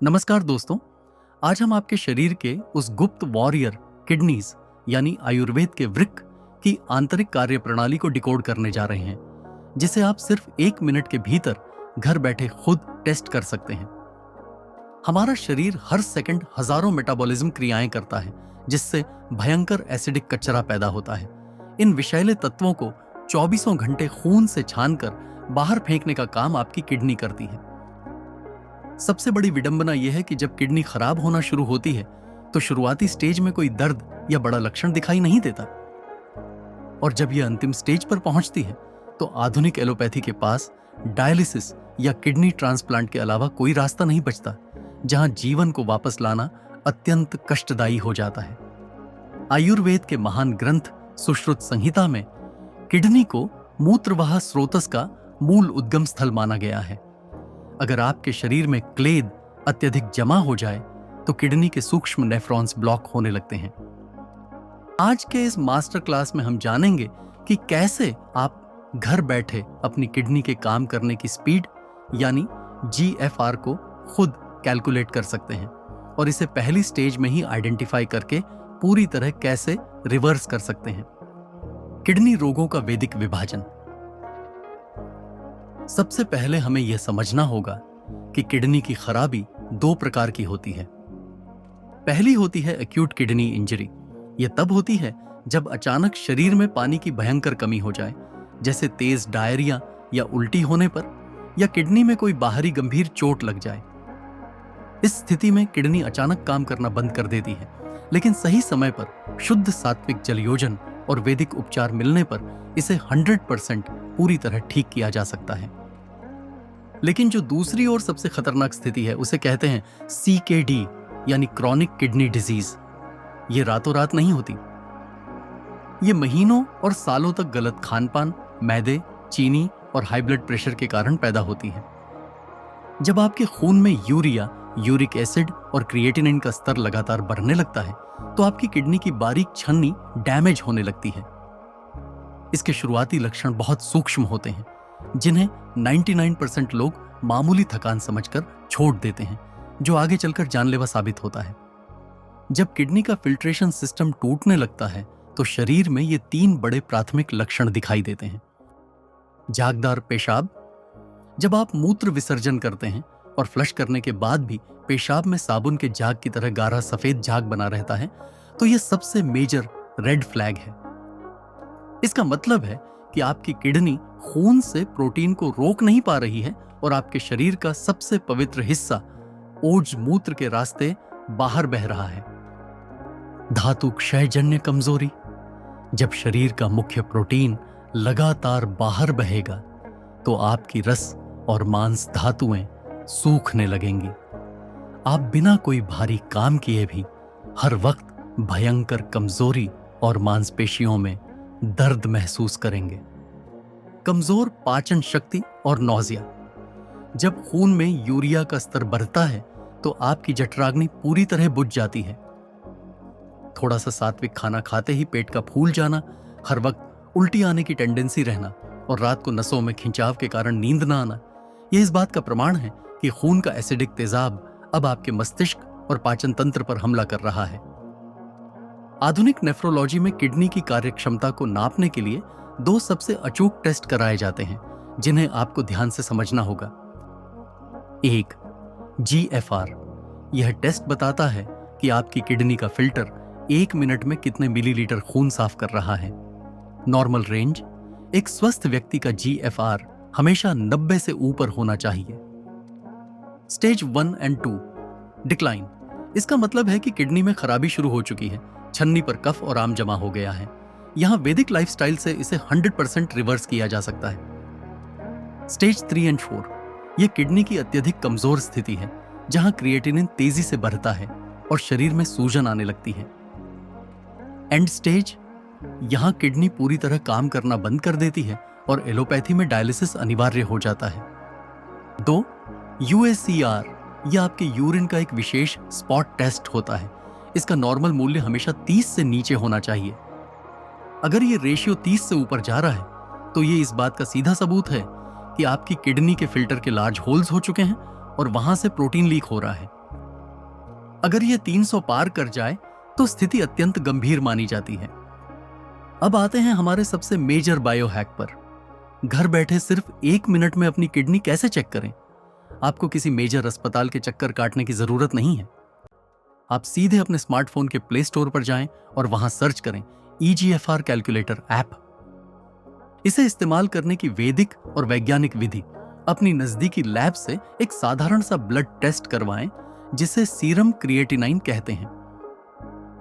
नमस्कार दोस्तों। आज हम आपके शरीर के उस गुप्त वॉरियर किडनीज यानी आयुर्वेद के वृक्क की आंतरिक कार्य प्रणाली को डिकोड करने जा रहे हैं, जिसे आप सिर्फ 1 मिनट के भीतर घर बैठे खुद टेस्ट कर सकते हैं। हमारा शरीर हर सेकंड हजारों मेटाबॉलिज्म क्रियाएं करता है, जिससे भयंकर एसिडिक कचरा पैदा होता है। इन विषैले तत्वों को 24 घंटे खून से छानकर बाहर फेंकने का काम आपकी किडनी करती है। सबसे बड़ी विडंबना यह है कि जब किडनी खराब होना शुरू होती है तो शुरुआती स्टेज में कोई दर्द या बड़ा लक्षण दिखाई नहीं देता, और जब यह अंतिम स्टेज पर पहुंचती है तो आधुनिक एलोपैथी के पास डायलिसिस या किडनी ट्रांसप्लांट के अलावा कोई रास्ता नहीं बचता, जहां जीवन को वापस लाना अत्यंत कष्टदायी हो जाता है। आयुर्वेद के महान ग्रंथ सुश्रुत संहिता में किडनी को मूत्रवाह स्रोतस का मूल उद्गम स्थल माना गया है। अगर आपके शरीर में क्लेद अत्यधिक जमा हो जाए तो किडनी के सूक्ष्म नेफ्रॉन्स ब्लॉक होने लगते हैं। आज के इस मास्टर क्लास में हम जानेंगे कि कैसे आप घर बैठे अपनी किडनी के काम करने की स्पीड यानी GFR को खुद कैलकुलेट कर सकते हैं, और इसे पहली स्टेज में ही आइडेंटिफाई करके पूरी तरह कैसे रिवर्स कर सकते हैं। किडनी रोगों का वैदिक विभाजन। सबसे पहले हमें यह समझना होगा कि किडनी की खराबी 2 प्रकार की होती है। पहली होती है एक्यूट किडनी इंजरी। यह तब होती है जब अचानक शरीर में पानी की भयंकर कमी हो जाए, जैसे तेज डायरिया या उल्टी होने पर, या किडनी में कोई बाहरी गंभीर चोट लग जाए। इस स्थिति में किडनी अचानक काम करना बंद कर देती है, लेकिन सही समय पर शुद्ध सात्विक जलयोजन और वैदिक उपचार मिलने पर इसे 100% पूरी तरह ठीक किया जा सकता है। लेकिन जो दूसरी और सबसे खतरनाक स्थिति है उसे कहते हैं CKD यानी क्रॉनिक किडनी डिजीज। ये रातों रात नहीं होती। ये महीनों और सालों तक गलत खानपान, मैदे, चीनी और हाई ब्लड प्रेशर के कारण पैदा होती है। जब आपके खून में यूरिया, यूरिक एसिड और क्रिएटिनिन का स्तर लगातार बढ़ने लगता है तो आपकी किडनी की बारीक छन्नी डैमेज होने लगती है। इसके शुरुआती लक्षण बहुत सूक्ष्म होते हैं, जिन्हें 99% लोग मामूली थकान समझकर छोड़ देते हैं, जो आगे चलकर जानलेवा साबित होता है। जब किडनी का फिल्ट्रेशन सिस्टम टूटने लगता है तो शरीर में ये 3 बड़े प्राथमिक लक्षण दिखाई देते हैं। झागदार पेशाब। जब आप मूत्र विसर्जन करते हैं और फ्लश करने के बाद भी पेशाब में साबुन के झाग की तरह गाढ़ा सफेद झाग बना रहता है, तो यह सबसे मेजर रेड फ्लैग है। इसका मतलब है कि आपकी किडनी खून से प्रोटीन को रोक नहीं पा रही है और आपके शरीर का सबसे पवित्र हिस्सा ओज मूत्र के रास्ते बाहर बह रहा है। धातु क्षयजन्य कमजोरी। जब शरीर का मुख्य प्रोटीन लगातार बाहर बहेगा तो आपकी रस और मांस धातुएं सूखने लगेंगी। आप बिना कोई भारी काम किए भी हर वक्त भयंकर कमजोरी और मांसपेशियों में दर्द महसूस करेंगे। कमजोर पाचन शक्ति और नौजिया। जब खून में यूरिया का स्तर बढ़ता है तो आपकी जठराग्नि पूरी तरह बुझ जाती है। थोड़ा सा सात्विक खाना खाते ही पेट का फूल जाना, हर वक्त उल्टी आने की टेंडेंसी रहना और रात को नसों में खिंचाव के कारण नींद ना आना, यह इस बात का प्रमाण है कि खून का एसिडिक तेजाब अब आपके मस्तिष्क और पाचन तंत्र पर हमला कर रहा है। आधुनिक नेफ्रोलॉजी में किडनी की कार्यक्षमता को नापने के लिए 2 सबसे अचूक टेस्ट कराए जाते हैं, जिन्हें आपको ध्यान से समझना होगा। 1. GFR। यह टेस्ट बताता है कि आपकी किडनी का फिल्टर 1 मिनट में कितने मिलीलीटर खून साफ कर रहा है। Normal range. एक स्वस्थ व्यक्ति का GFR हमेशा 90 से ऊपर होना चाहिए। स्टेज 1 और 2 डिक्लाइन। इसका मतलब है कि किडनी में खराबी शुरू हो चुकी है, छन्नी पर कफ और आम जमा हो गया है। यहां वैदिक लाइफस्टाइल से इसे 100% रिवर्स किया जा सकता है। स्टेज 3 और 4 यह किडनी की अत्यधिक कमजोर स्थिति है, जहां क्रिएटिनिन तेजी से बढ़ता है और शरीर में सूजन आने लगती है। And stage. यहां किडनी पूरी तरह काम करना बंद कर देती है और एलोपैथी में डायलिसिस अनिवार्य हो जाता है। 2. UACR। यह आपके यूरिन का एक विशेष स्पॉट टेस्ट होता है। इसका नॉर्मल मूल्य हमेशा 30 से नीचे होना चाहिए। अगर यह रेशियो 30 से ऊपर जा रहा है तो यह इस बात का सीधा सबूत है कि आपकी किडनी के फिल्टर के लार्ज होल्स हो चुके हैं और वहां से प्रोटीन लीक हो रहा है। अगर यह 300 पार कर जाए तो स्थिति अत्यंत गंभीर मानी जाती है। अब आते हैं हमारे सबसे मेजर बायो हैक पर। घर बैठे सिर्फ 1 मिनट में अपनी किडनी कैसे चेक करें। आपको किसी मेजर अस्पताल के चक्कर काटने की जरूरत नहीं है। आप सीधे अपने स्मार्टफोन के प्ले स्टोर पर जाएं और वहां सर्च करें EGFR कैलकुलेटर ऐप। इसे इस्तेमाल करने की वैदिक और वैज्ञानिक विधि अपनी नजदीकी लैब से एक साधारण सा ब्लड टेस्ट करवाएं, जिसे सीरम क्रिएटिनाइन कहते हैं।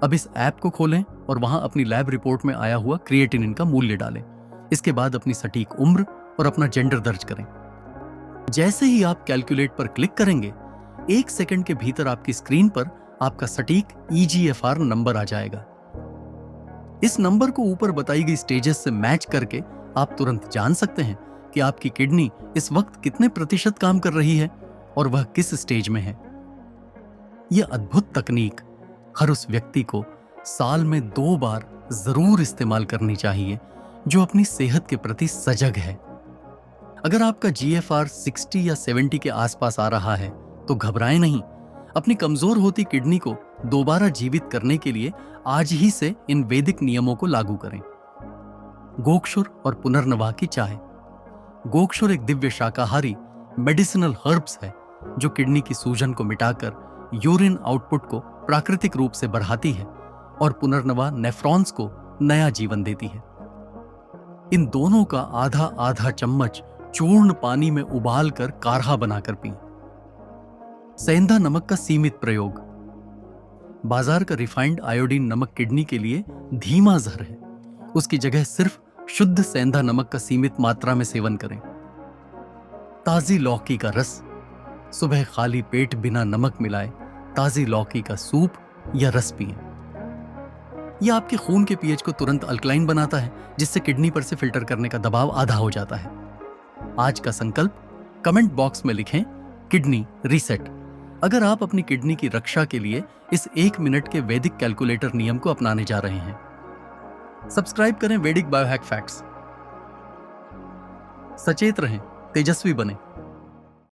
अब इस ऐप को खोलें और वहां अपनी लैब रिपोर्ट में आया हुआ क्रिएटिनिन का मूल्य डालें। इसके बाद अपनी सटीक उम्र और अपना जेंडर दर्ज करें। जैसे ही आप कैलकुलेट पर क्लिक करेंगे, 1 सेकंड के भीतर आपकी स्क्रीन पर आपका सटीक EGFR नंबर आ जाएगा। इस नंबर को ऊपर बताई गई स्टेजेस से मैच करके आप तुरंत जान सकते हैं कि आपकी किडनी इस वक्त कितने प्रतिशत काम कर रही है और वह किस स्टेज में है। यह अद्भुत तकनीक हर उस व्यक्ति को साल में 2 बार जरूर इस्तेमाल करनी चाहिए जो अपनी सेहत के प्रति सजग है। अगर आपका GFR 60 या 70 के आसपास आ रहा है तो घबराएं नहीं। अपनी कमजोर होती किडनी को दोबारा जीवित करने के लिए आज ही से इन वैदिक नियमों को लागू करें। गोक्षुर और पुनर्नवा की चाय। गोक्षुर एक दिव्य शाकाहारी मेडिसिनल हर्ब्स है जो किडनी की सूजन को मिटाकर यूरिन आउटपुट को प्राकृतिक रूप से बढ़ाती है और पुनर्नवा नेफ्रॉन्स को नया जीवन देती है। इन दोनों का आधा आधा चम्मच चूर्ण पानी में उबाल कर काढ़ा बनाकर पिएं। सेंधा नमक का सीमित प्रयोग। बाजार का रिफाइंड आयोडीन नमक किडनी के लिए धीमा जहर है। उसकी जगह सिर्फ शुद्ध सेंधा नमक का सीमित मात्रा में सेवन करें। ताजी लौकी का रस। सुबह खाली पेट बिना नमक मिलाए ताजी लौकी का सूप या रस पिएं। यह आपके खून के पीएच को तुरंत अल्कलाइन बनाता है, जिससे किडनी पर से फिल्टर करने का दबाव आधा हो जाता है। आज का संकल्प कमेंट बॉक्स में लिखें, किडनी रीसेट। अगर आप अपनी किडनी की रक्षा के लिए इस 1 मिनट के वैदिक कैलकुलेटर नियम को अपनाने जा रहे हैं। सब्सक्राइब करें वैदिक बायोहैक फैक्ट्स। सचेत रहें, तेजस्वी बने।